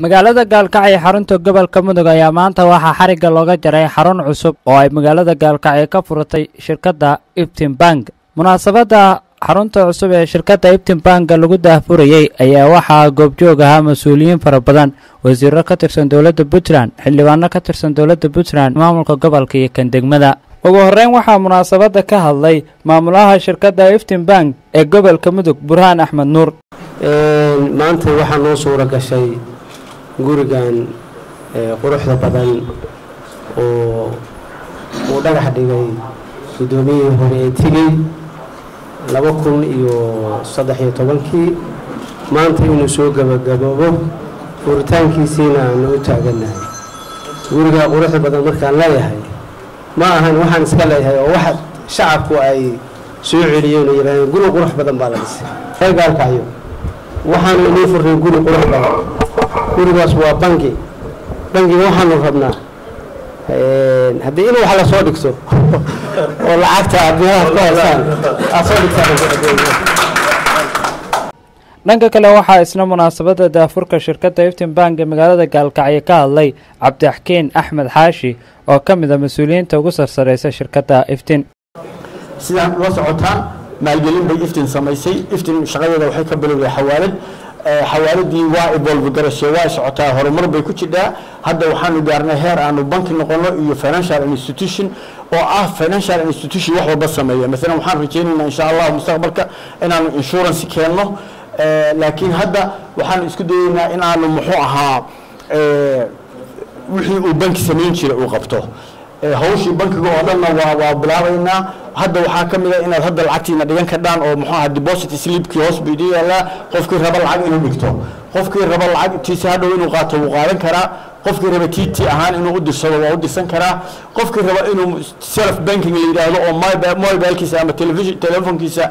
magaalada Gaalkacyo ee xarunta gobolka Mudug ayaa maanta waxaa xariga looga jaray xarun cusub oo ay magaalada Gaalkacyo ka furatay shirkadda Iftin Bank. Munaasabadda xarunta cusub ee shirkadda Iftin Bank lagu daahfurayay ayaa waxaa goobjoog ahaa mas'uuliyiin fara badan, wasiirro ka tirsan dowladda Puntland, xildhibaano ka tirsan dowladda Puntland, maamulka gobolka iyo kan degmada. ugu horeyn waxaa munaasabadda ka hadlay maamulaha shirkadda Iftin Bank ee gobolka Mudug, Burhaan Axmed Nuur. maanta waxaa noo suura gashay gurigan quruxda badan oo uu dhagax dhigay gudoomiyihii hore ee tigay 2013 maanta inuu soo gabagaboobo furitaankiisiina aanu u taaganahay. guriga quruxda badan markaan leeyahay ma ahan waxaan iska leeyahay oo waxa shacabku ay soo celiyeen oo yiraahdeen guri qurux badan baa la dhisay. reer Gaalkacyo waxaan inoo furnay guri qurux badan. gurigaas waa bangi waxaanu rabnaa haddii inuu wax la soo dhigto oo lacagta adduunyada ku haystaan soo dhigtaan. dhanka kale waxaa isna munaasabadda daafurka shirkadda Iftin Bank ee magaalada Gaalkacyo ka hadlay Cabdixakiin Axmed Xaashi oo ka mid ah mas'uuliyiinta ugu sarsareysa shirkadda Iftin. sidaan la socotaan maalgelin bay Iftin samaysay. Iftin shaqadeeda waxay ka bilowday xawaaladii waa evolve garashay waa socotaa, horumar bay ku jiraa. hadda waxaanu gaarnay heer aanu banki noqono iyo financial institution oo financial institution wax walba sameeya. Mesela waxaan rajaynaynaa insha Allah mustaqbalka inaanu insurance keenno, laakiin hadda waxaan isku dayaynaa in aanu muxuu ahaa wixii uu banki sameyn jiray uu qabto. hawshii bankiga oo dhanna waa bilaabaynaa. hadda waxaa ka mid ah inaad hadda lacagtiina dhigan kadhaan oo muxuu ahaa deposit slipkii hoos bay dhigayaan. qofkii raba lacag inuu dhigto, qofkii raba lacagtiisa hadhow inuu qaato wuu qaadan karaa, qofkii raba TT ahaan inuu u dirsado waa u dirsan karaa, qofkii raba inuu self banking la yiraahdo oo mobilkiisa ama telefonkiisa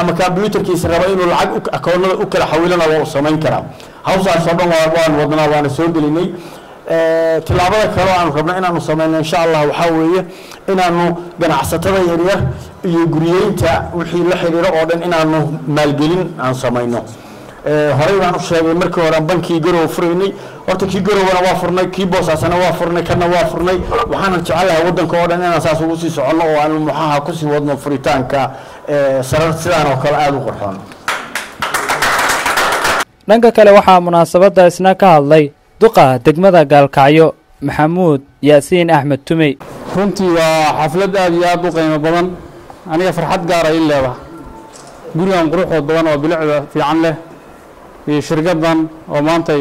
ama computerkiisa raba inuu lacag akoonnada u kala xawilana waa u samayn karaa. hawshaas oo dhan waan wadnaa, waana soo gelinay. tilaabada kale aan rabno inaanu sameeyno insha Allah waxa weeye inaanu ganacsatada yaryar iyo guriyeynta wixii la xiriiro oo dhan inaanu maalgelin aan sameeyno. horey baan u sheegay markii hore bankiga Garow furaynay. horta kii Garowna waa furnay, kii Boosaasana waa furnay, kana waa furnay. waxaan jecelahay wadanka oo dhan inaan saas ugu sii socono oo aan muxaha ku sii wadno furitaanka sarar sidaan oo kale aad u qurxoon. dhanka kale waxaa munaasabadda isna ka hadlay duqa degmada Gaalkacyo Maxamuud Yaasiin Axmed Tumey. runtii waa xaflad aad iyo aad u qiimo badan, aniga farxad gaar ah leeyahay. gurigan quruxda badan oo bilicda fiican leh iyo shirkaddan oo maanta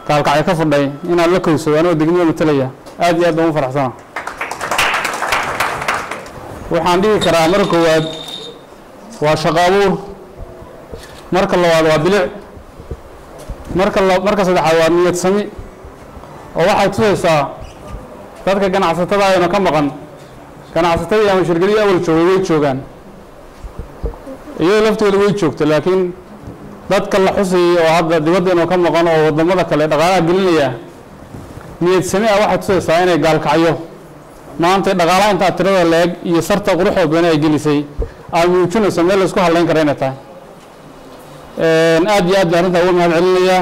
Gaalkacyo ka fadhay inaan la kowsado anoo degmada matalaya aad iyo aad ugu faraxsana. waxaan dhihi karaa marka koowaad waa shaqo abuur, marka labaad waa bilic, marka saddexaad waa niyad sami oo waxay tusaysaa dadka ganacsatada ayna ka maqan. ganacsatadii ama shirkadii awal joogay way joogaan, iyadoo laftooda way joogto, laakiin dadka la xusayay oo hadda dibaddeena ka maqan oo wadamada kale dhaqaalaha gelinaya niyad sami waxay tusaysaa inay Gaalkacyo maanta dhaqaalaha inta tirada leeg iyo sarta quruxda badan ay gelisay ay muujinayso meel la isku halayn karo inay tahay. aad iyo aad arrinta ugu mahad celinaya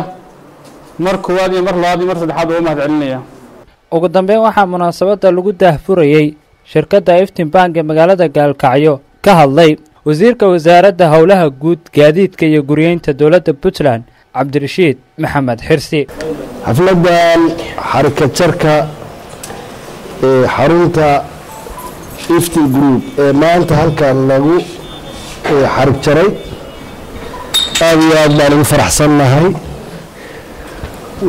mar koowaad iyo mar labaad iyo mar saddexaad ugu mahad celinaya. ugu dambeyn waxaa munaasabadda lagu daahfurayay shirkadda Iftin Bank ee magaalada Gaalkacyo ka hadlay wasiirka wasaaradda howlaha guud, gaadiidka iyo guriyeynta dowladda Puntland Cabdirashiid Maxamed Xirsi. xafladan xarika jarka xarunta Iftin Group ee maanta halkan lagu xarig jaray aad iyo aad baan ugu faraxsannahay.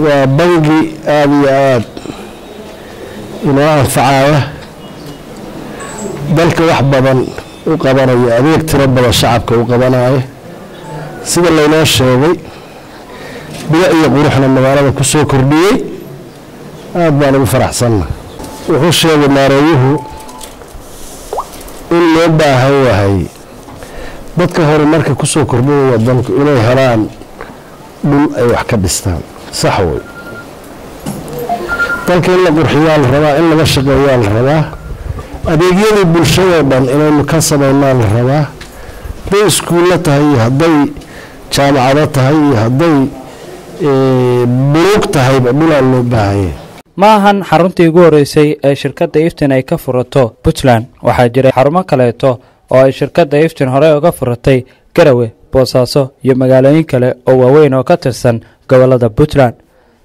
waa bangi aad iyo aad inoo anfacaya, dalka wax badan u qabanaya, adeeg tiro badan shacabka u qabanaya. sida laynoo sheegay bilic iyo quruxna magaalada ku soo kordhiyey, aad baan ugu faraxsannahay. wuxuu sheegay maareeyuhu in loo baahan yahay dadka hore marka ku soo kordhinaya wadanku inay helaan dhul ay wax ka dhistaan. sax way, dalka in la qurxiyaa la rabaa, in laga shaqeeyaa la rabaa, adeegyadii bulshada dhan inaynu ka samaynaa la rabaa. hadday iskuulla tahay, hadday jaamacado tahay, hadday buruug tahayba dhulaan loo baahanya. ma ahan xaruntii ugu horeysay ee shirkadda iftin ay ka furato Puntland. waxaa jiray xarumo kaleeto oo ay shirkadda iftin hore uga furatay Garowe, Boosaaso iyo magaalooyin kale oo waaweyn oo ka tirsan gobolada Puntland.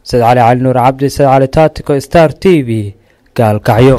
Said Cali Nuur Cabdi, Said Cali Taatiko, Star TV, Gaalkacyo.